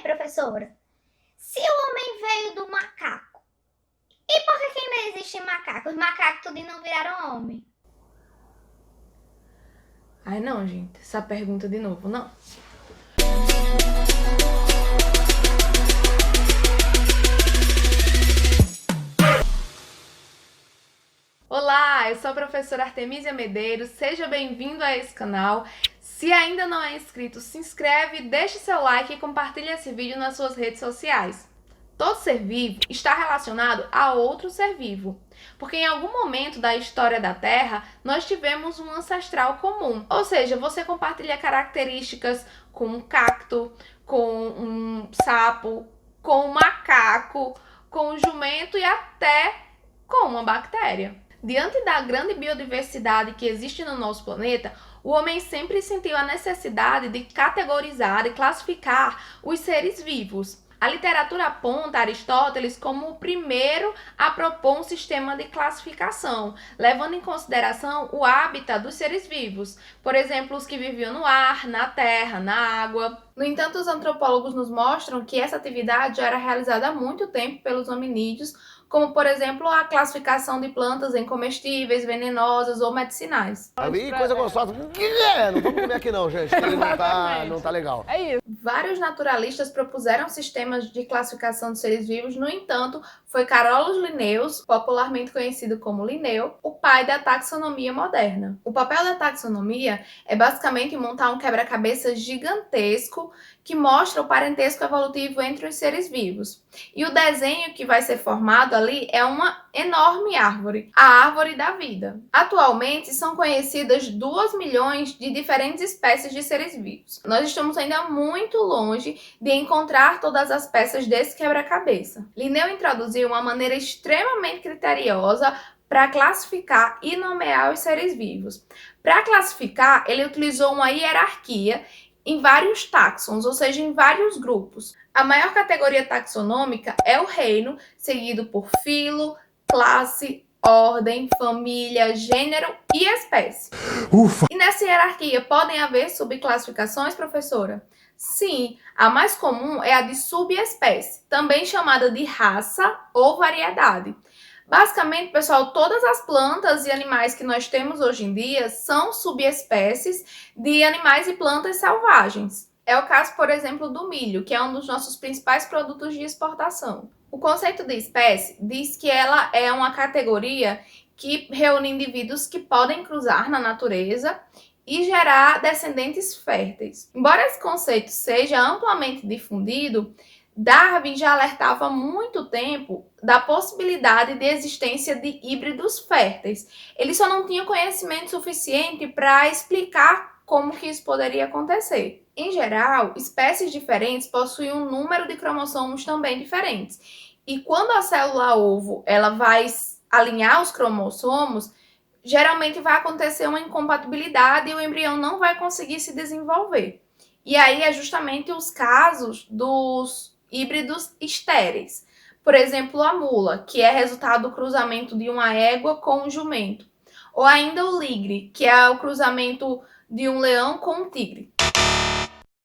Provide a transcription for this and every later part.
professora? Se o homem veio do macaco, e por que ainda existem macacos? Os macacos tudo não viraram homem. Ai não, gente, essa pergunta de novo, não. Olá, eu sou a professora Artemisia Medeiros, seja bem-vindo a esse canal. Se ainda não é inscrito, se inscreve, deixe seu like e compartilhe esse vídeo nas suas redes sociais. Todo ser vivo está relacionado a outro ser vivo, porque em algum momento da história da Terra nós tivemos um ancestral comum, ou seja, você compartilha características com um cacto, com um sapo, com um macaco, com um jumento e até com uma bactéria. Diante da grande biodiversidade que existe no nosso planeta, o homem sempre sentiu a necessidade de categorizar e classificar os seres vivos. A literatura aponta Aristóteles como o primeiro a propor um sistema de classificação, levando em consideração o hábitat dos seres vivos, por exemplo, os que viviam no ar, na terra, na água. No entanto, os antropólogos nos mostram que essa atividade já era realizada há muito tempo pelos hominídeos, como, por exemplo, a classificação de plantas em comestíveis, venenosas ou medicinais. Aí, coisa gostosa. Não vamos comer aqui não, gente, que ele não tá legal. É isso. Vários naturalistas propuseram sistemas de classificação de seres vivos, no entanto, foi Carolus Linnaeus, popularmente conhecido como Linneu, o pai da taxonomia moderna. O papel da taxonomia é basicamente montar um quebra-cabeça gigantesco que mostra o parentesco evolutivo entre os seres vivos. E o desenho que vai ser formado ali é uma enorme árvore, a árvore da vida. Atualmente são conhecidas 2 milhões de diferentes espécies de seres vivos. Nós estamos ainda muito longe de encontrar todas as peças desse quebra-cabeça. Linneu introduziu uma maneira extremamente criteriosa para classificar e nomear os seres vivos. Para classificar, ele utilizou uma hierarquia em vários táxons, ou seja, em vários grupos. A maior categoria taxonômica é o reino, seguido por filo, classe, ordem, família, gênero e espécie. Ufa! E nessa hierarquia podem haver subclassificações, professora? Sim, a mais comum é a de subespécie, também chamada de raça ou variedade. Basicamente, pessoal, todas as plantas e animais que nós temos hoje em dia são subespécies de animais e plantas selvagens. É o caso, por exemplo, do milho, que é um dos nossos principais produtos de exportação. O conceito de espécie diz que ela é uma categoria que reúne indivíduos que podem cruzar na natureza e gerar descendentes férteis. Embora esse conceito seja amplamente difundido, Darwin já alertava há muito tempo da possibilidade de existência de híbridos férteis. Ele só não tinha conhecimento suficiente para explicar como que isso poderia acontecer. Em geral, espécies diferentes possuem um número de cromossomos também diferentes. E quando a célula ovo ela vai alinhar os cromossomos, geralmente vai acontecer uma incompatibilidade e o embrião não vai conseguir se desenvolver. E aí é justamente os casos dos híbridos estéreis. Por exemplo, a mula, que é resultado do cruzamento de uma égua com um jumento. Ou ainda o ligre, que é o cruzamento de um leão com um tigre.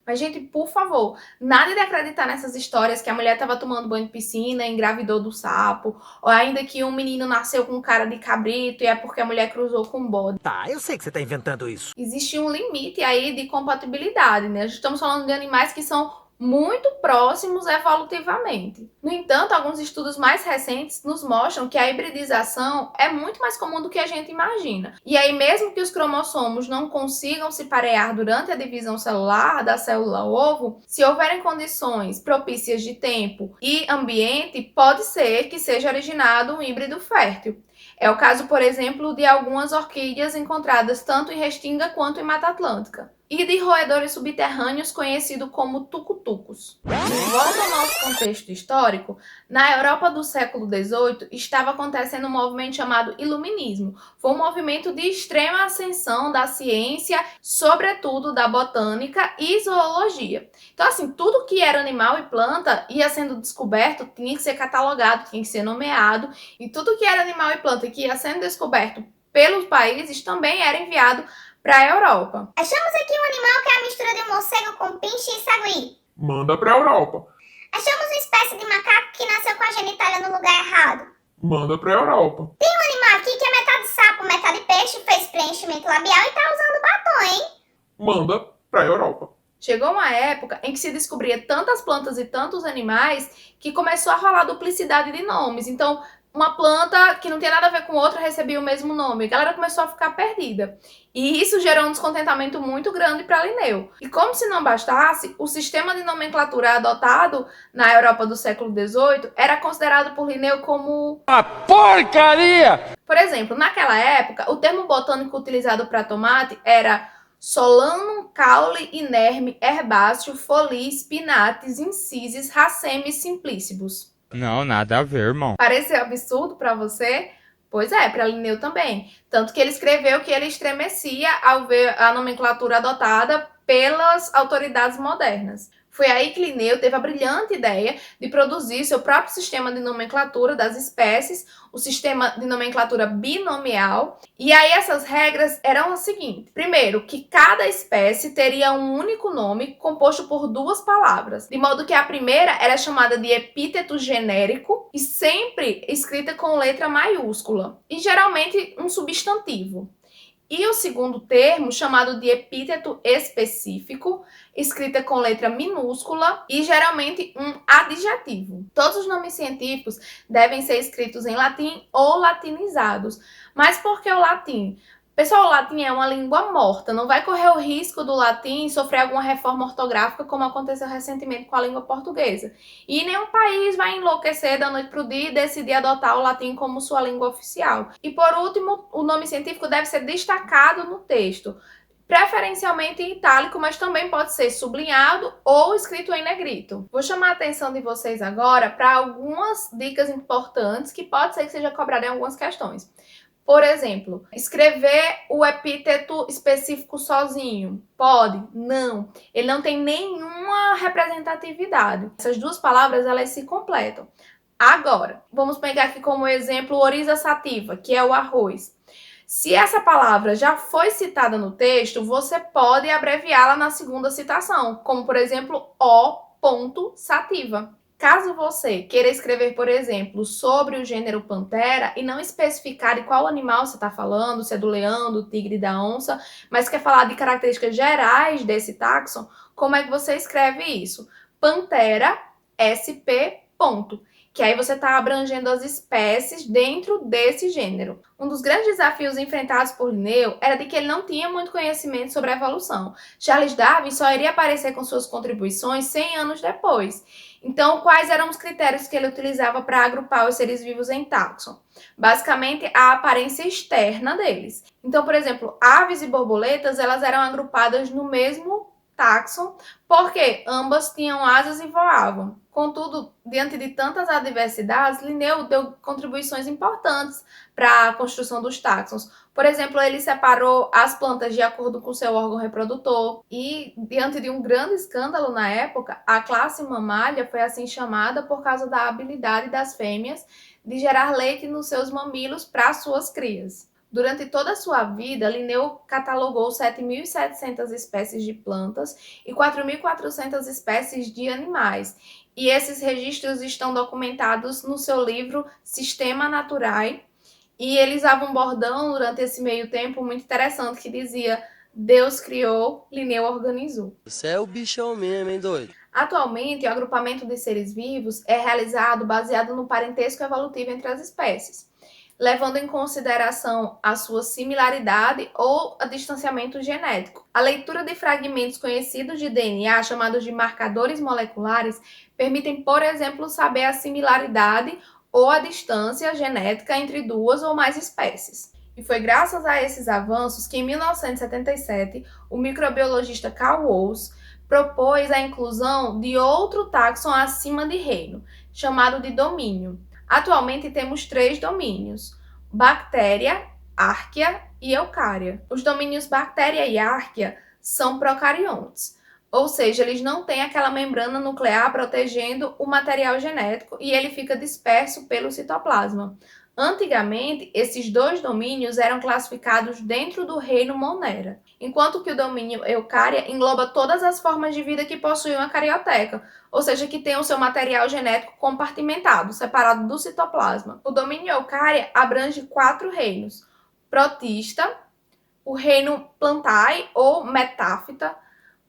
Mas, gente, por favor, nada de acreditar nessas histórias que a mulher estava tomando banho de piscina e engravidou do sapo, ou ainda que um menino nasceu com cara de cabrito e é porque a mulher cruzou com um bode. Tá, eu sei que você tá inventando isso. Existe um limite aí de compatibilidade, né? Estamos falando de animais que são muito próximos evolutivamente. No entanto, alguns estudos mais recentes nos mostram que a hibridização é muito mais comum do que a gente imagina. E aí, mesmo que os cromossomos não consigam se parear durante a divisão celular da célula ovo, se houverem condições propícias de tempo e ambiente, pode ser que seja originado um híbrido fértil. É o caso, por exemplo, de algumas orquídeas encontradas tanto em Restinga quanto em Mata Atlântica. E de roedores subterrâneos conhecidos como tucutucos. Voltando ao nosso contexto histórico, na Europa do século XVIII estava acontecendo um movimento chamado Iluminismo. Foi um movimento de extrema ascensão da ciência, sobretudo da botânica e zoologia. Então, assim, tudo que era animal e planta ia sendo descoberto, tinha que ser catalogado, tinha que ser nomeado, e tudo que era animal e planta que ia sendo descoberto pelos países também era enviado para a Europa. Achamos aqui um animal que é a mistura de um morcego com pinche e sagui. Manda pra Europa. Achamos uma espécie de macaco que nasceu com a genitália no lugar errado. Manda pra Europa. Tem um animal aqui que é metade sapo, metade peixe, fez preenchimento labial e tá usando batom, hein? Manda pra Europa. Chegou uma época em que se descobria tantas plantas e tantos animais que começou a rolar duplicidade de nomes. Então, uma planta que não tinha nada a ver com outra recebia o mesmo nome. A galera começou a ficar perdida. E isso gerou um descontentamento muito grande para Linneu. E como se não bastasse, o sistema de nomenclatura adotado na Europa do século XVIII era considerado por Linneu como Uma porcaria! Por exemplo, naquela época, o termo botânico utilizado para tomate era Solanum caule inerme herbáceo folis pinatis incisis racemes simplicibus. Não, nada a ver, irmão. Pareceu absurdo para você? Pois é, para Linneu também. Tanto que ele escreveu que ele estremecia ao ver a nomenclatura adotada pelas autoridades modernas. Foi aí que Linneu teve a brilhante ideia de produzir seu próprio sistema de nomenclatura das espécies, o sistema de nomenclatura binomial. E aí essas regras eram as seguintes. Primeiro, que cada espécie teria um único nome composto por duas palavras, de modo que a primeira era chamada de epíteto genérico e sempre escrita com letra maiúscula, e geralmente um substantivo. E o segundo termo, chamado de epíteto específico, escrita com letra minúscula e geralmente um adjetivo. Todos os nomes científicos devem ser escritos em latim ou latinizados. Mas por que o latim? Pessoal, o latim é uma língua morta, não vai correr o risco do latim sofrer alguma reforma ortográfica como aconteceu recentemente com a língua portuguesa. E nenhum país vai enlouquecer da noite para o dia e decidir adotar o latim como sua língua oficial. E por último, o nome científico deve ser destacado no texto, preferencialmente em itálico, mas também pode ser sublinhado ou escrito em negrito. Vou chamar a atenção de vocês agora para algumas dicas importantes que pode ser que seja cobrado em algumas questões. Por exemplo, escrever o epíteto específico sozinho. Pode? Não. Ele não tem nenhuma representatividade. Essas duas palavras, elas se completam. Agora, vamos pegar aqui como exemplo Oryza sativa, que é o arroz. Se essa palavra já foi citada no texto, você pode abreviá-la na segunda citação, como por exemplo, O.sativa. Caso você queira escrever, por exemplo, sobre o gênero Panthera e não especificar de qual animal você está falando, se é do leão, do tigre, da onça, mas quer falar de características gerais desse táxon, como é que você escreve isso? Panthera SP. Que aí você está abrangendo as espécies dentro desse gênero. Um dos grandes desafios enfrentados por Linneu era de que ele não tinha muito conhecimento sobre a evolução. Charles Darwin só iria aparecer com suas contribuições 100 anos depois. Então, quais eram os critérios que ele utilizava para agrupar os seres vivos em táxon? Basicamente, a aparência externa deles. Então, por exemplo, aves e borboletas, elas eram agrupadas no mesmo táxon, porque ambas tinham asas e voavam. Contudo, diante de tantas adversidades, Linneu deu contribuições importantes para a construção dos táxons. Por exemplo, ele separou as plantas de acordo com seu órgão reprodutor e, diante de um grande escândalo na época, a classe mamália foi assim chamada por causa da habilidade das fêmeas de gerar leite nos seus mamilos para suas crias. Durante toda a sua vida, Linneu catalogou 7.700 espécies de plantas e 4.400 espécies de animais. E esses registros estão documentados no seu livro Systema Naturae. E ele usava um bordão durante esse meio tempo muito interessante que dizia: Deus criou, Linneu organizou. Você é o bichão mesmo, hein, doido? Atualmente, o agrupamento de seres vivos é realizado baseado no parentesco evolutivo entre as espécies, levando em consideração a sua similaridade ou a distanciamento genético. A leitura de fragmentos conhecidos de DNA, chamados de marcadores moleculares, permitem, por exemplo, saber a similaridade ou a distância genética entre duas ou mais espécies. E foi graças a esses avanços que, em 1977, o microbiologista Carl Woese propôs a inclusão de outro táxon acima de reino, chamado de domínio. Atualmente temos 3 domínios: bactéria, árquea e eucária. Os domínios bactéria e árquea são procariontes, ou seja, eles não têm aquela membrana nuclear protegendo o material genético e ele fica disperso pelo citoplasma. Antigamente, esses dois domínios eram classificados dentro do reino Monera, enquanto que o domínio Eucária engloba todas as formas de vida que possuem uma carioteca, ou seja, que tem o seu material genético compartimentado, separado do citoplasma. O domínio Eucária abrange 4 reinos: Protista, o reino Plantae ou Metáfita,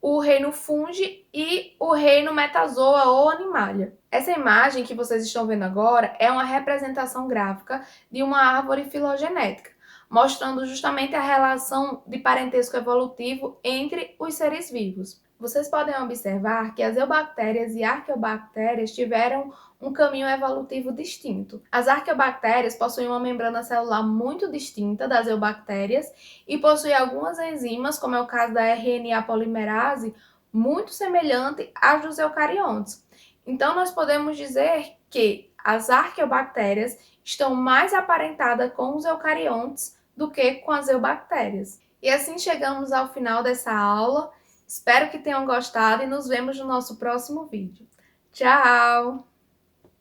o reino Fungi e o reino Metazoa ou Animalia. Essa imagem que vocês estão vendo agora é uma representação gráfica de uma árvore filogenética, mostrando justamente a relação de parentesco evolutivo entre os seres vivos. Vocês podem observar que as eubactérias e arqueobactérias tiveram um caminho evolutivo distinto. As arqueobactérias possuem uma membrana celular muito distinta das eubactérias e possuem algumas enzimas, como é o caso da RNA polimerase, muito semelhante às dos eucariontes. Então, nós podemos dizer que as arqueobactérias estão mais aparentadas com os eucariontes do que com as eubactérias. E assim chegamos ao final dessa aula. Espero que tenham gostado e nos vemos no nosso próximo vídeo. Tchau!